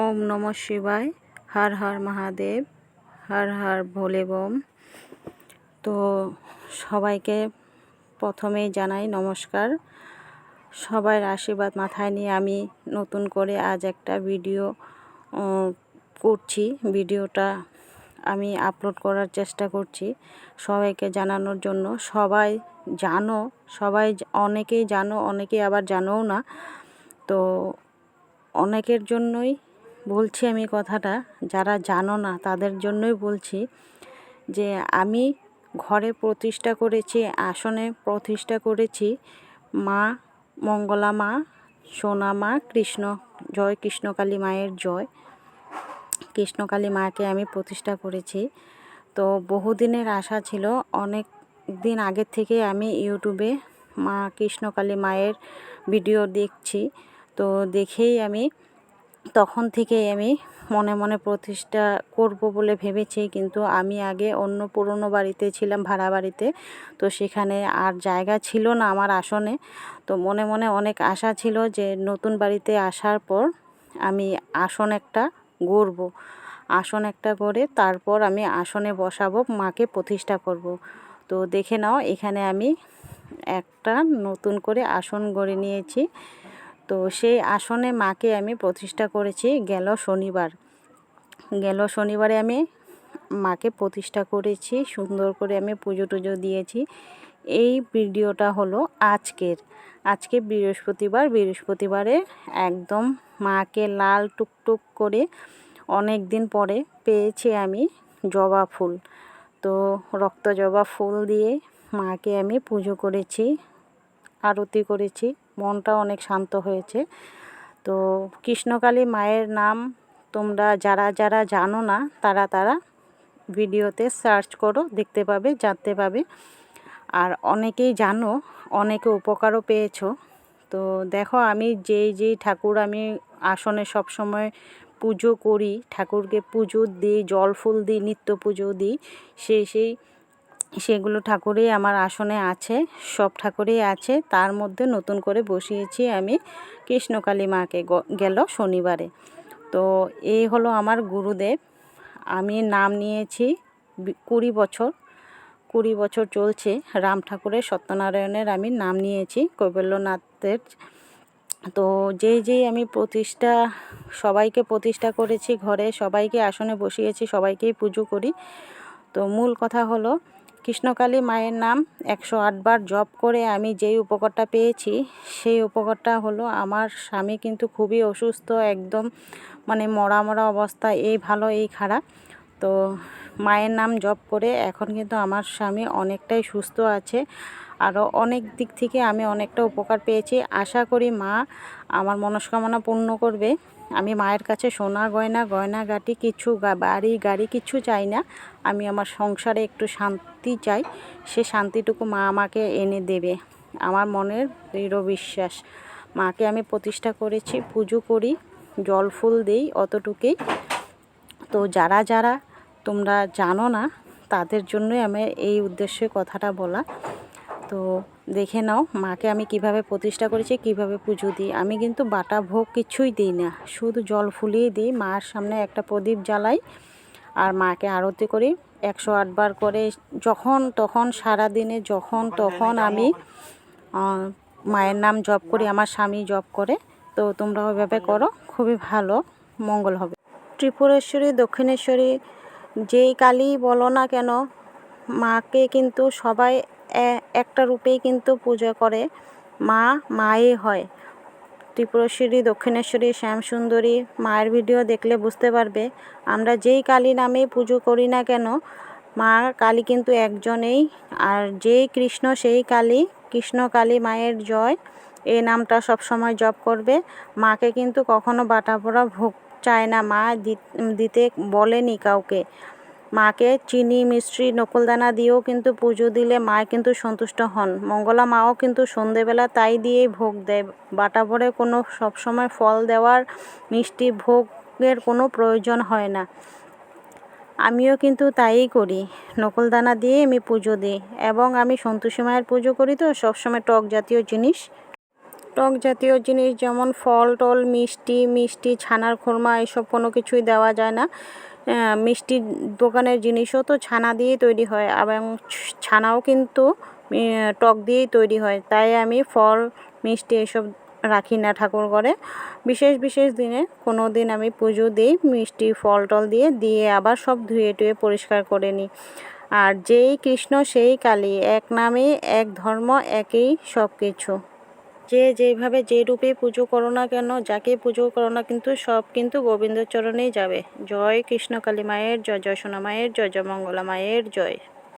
ওম নমঃ শিবায়। হর হর মহাদেব, হর হর ভোলে বম। তো সবাইকে প্রথমেই জানাই নমস্কার। সবার আশীর্বাদ মাথায় নিয়ে আমি নতুন করে আজ একটা ভিডিও করছি। ভিডিওটা আমি আপলোড করার চেষ্টা করছি সবাইকে জানানোর জন্য। সবাই জানো, অনেকেই জানো, অনেকেই আবার জানোও না। তো অনেকের জন্যই বলছি আমি কথাটা, যারা জানো না তাদের জন্যই বলছি যে আমি ঘরে প্রতিষ্ঠা করেছি, আসনে প্রতিষ্ঠা করেছি মা মঙ্গলা মা, সোনা মা, জয় কৃষ্ণকালী মায়ের জয়। কৃষ্ণকালী মাকে আমি প্রতিষ্ঠা করেছি। তো বহুদিনের আশা ছিল, অনেক দিন আগের থেকে আমি ইউটিউবে মা কৃষ্ণকালী মায়ের ভিডিও দেখছি। তো দেখেই আমি তখন থেকেই আমি মনে মনে প্রতিষ্ঠা করব বলে ভেবেছি। কিন্তু আমি আগে অন্য পুরনো বাড়িতে ছিলাম, ভাড়া বাড়িতে। তো সেখানে আর জায়গা ছিল না আমার আসনে। তো মনে মনে অনেক আশা ছিল যে নতুন বাড়িতে আসার পর আমি আসন একটা গড়ব, আসন একটা করে তারপর আমি আসনে বসাবো, মাকে প্রতিষ্ঠা করব। তো দেখে নাও, এখানে আমি একটা নতুন করে আসন গড়ে নিয়েছি। তো সেই আসনে মাকে আমি প্রতিষ্ঠা করেছি গেল শনিবারে আমি মাকে প্রতিষ্ঠা করেছি। সুন্দর করে আমি পুজো টুজো দিয়েছি। এই ভিডিওটা হলো আজকে বৃহস্পতিবারে একদম মাকে লাল টুকটুক করে অনেক দিন পরে পেয়েছি আমি জবা ফুল। তো রক্ত জবা ফুল দিয়ে মাকে আমি পুজো করেছি, আরতি করেছি। মনটা অনেক শান্ত হয়েছে। তো কৃষ্ণকালী মায়ের নাম তোমরা যারা জানো না তারা ভিডিওতে সার্চ করো, দেখতে পাবে, জানতে পাবে। আর অনেকেই জানো, অনেকে উপকারও পেয়েছো। তো দেখো, আমি যেই ঠাকুর আমি আসনে সবসময় পুজো করি, ঠাকুরকে পুজো দিই, জল ফুল দিই, নিত্য পুজো দিই, সেগুলো ঠাকুরই আমার আসনে আছে, সব ঠাকুরই আছে। তার মধ্যে নতুন করে বসিয়েছি আমি কৃষ্ণকালী মাকে গেল শনিবারে। তো এই হলো আমার গুরুদেব। আমি নাম নিয়েছি 20 বছর চলছে। রাম ঠাকুরের, সত্যনারায়ণের আমি নাম নিয়েছি, কৈবল্যনাথের। তো যেই আমি সবাইকে প্রতিষ্ঠা করেছি ঘরে, সবাইকে আসনে বসিয়েছি, সবাইকেই পুজো করি। তো মূল কথা হলো, কৃষ্ণকালী মায়ের নাম 108 বার জপ করে আমি যেই উপকারটা পেয়েছি, সেই উপকারটা হলো, আমার স্বামী কিন্তু খুবই অসুস্থ, একদম মানে মরা অবস্থা, এই ভালো এই খারাপ। তো মায়ের নাম জপ করে এখন কিন্তু আমার স্বামী অনেকটাই সুস্থ আছে। আরও অনেক দিক থেকে আমি অনেকটা উপকার পেয়েছি। আশা করি মা আমার মনস্কামনা পূর্ণ করবে। আমি মায়ের কাছে সোনা গয়নাগাটি কিছু, বাড়ি গাড়ি কিছু চাই না। আমি আমার সংসারে একটু শান্তি চাই, সে শান্তিটুকু মা আমাকে এনে দেবে, আমার মনের দৃঢ় বিশ্বাস। মাকে আমি প্রতিষ্ঠা করেছি, পুজো করি, জল ফুল দিই, অতটুকুই। তো যারা তোমরা জানো না তাদের জন্যই আমি এই উদ্দেশ্যে কথাটা বলা। তো দেখে নাও মাকে আমি কিভাবে প্রতিষ্ঠা করেছি, কিভাবে পুজো দিই। আমি কিন্তু বাটা ভোগ কিছুই দিই না, শুধু জল ফুলিয়ে দিই, মার সামনে একটা প্রদীপ জ্বালাই আর মাকে আরতি করি 108 বার করে। যখন তখন সারাদিনে যখন তখন আমি মায়ের নাম জপ করি, আমার স্বামী জপ করে। তো তোমরা ওইভাবে করো, খুবই ভালো মঙ্গল হবে। ত্রিপুরেশ্বরী, দক্ষিণেশ্বরী, যেই কালী বলো না কেন, মাকে কিন্তু সবাই একটা রূপেই কিন্তু পূজা করে। মাই হয়। ত্রিপুরেশ্বরী, দক্ষিণেশ্বরী, শ্যামসুন্দরী মায়ের ভিডিও দেখলে বুঝতে পারবে। আমরা যেই কালী নামেই পুজো করি না কেন, মা কালী কিন্তু একজনেই। আর যেই কৃষ্ণ সেই কালী, কৃষ্ণকালী মায়ের জয়, এই নামটা সবসময় জপ করবে। মাকে কিন্তু কখনো বাটা পোড়া ভোগ চায় না, মা দিতে বলেনি কাউকে। মাকে চিনি, মিষ্টি, নকুলদানা দিয়েও কিন্তু পুজো দিলে মা কিন্তু সন্তুষ্ট হন। মঙ্গলা মাও কিন্তু সন্ধেবেলা তাই দিয়েই ভোগ দেয়। বাটা ভরে কোনো সবসময় ফল দেওয়ার, মিষ্টি ভোগের কোনো প্রয়োজন হয় না। আমিও কিন্তু তাই করি, নকুলদানা দিয়ে আমি পুজো দিই। এবং আমি সন্তোষী মায়ের পুজো করি, তো সবসময় টক জাতীয় জিনিস টক জাতীয় জিনিস যেমন ফল টল মিষ্টি ছানার খুরমা এসব কোনো কিছুই দেওয়া যায় না। মিষ্টির দোকানের জিনিসও তো ছানা দিয়েই তৈরি হয়, এবং ছানাও কিন্তু টক দিয়েই তৈরি হয়। তাই আমি ফল মিষ্টি এসব রাখি না ঠাকুর ঘরে। বিশেষ দিনে কোনো দিন আমি পুজো দিই মিষ্টি ফল টল দিয়ে আবার সব ধুয়ে টুয়ে পরিষ্কার করে নিই। আর যেই কৃষ্ণ সেই কালী, এক নামে এক ধর্ম একই সব কিছু। যে যেইভাবে যে রূপে পুজো করো না কেন, যাকে পুজো করো না, কিন্তু সব কিন্তু গোবিন্দচরণেই যাবে। জয় কৃষ্ণ কালী মায়ের জয়, জয় সোনা মায়ের জয়, জয় মঙ্গলা মায়ের জয়।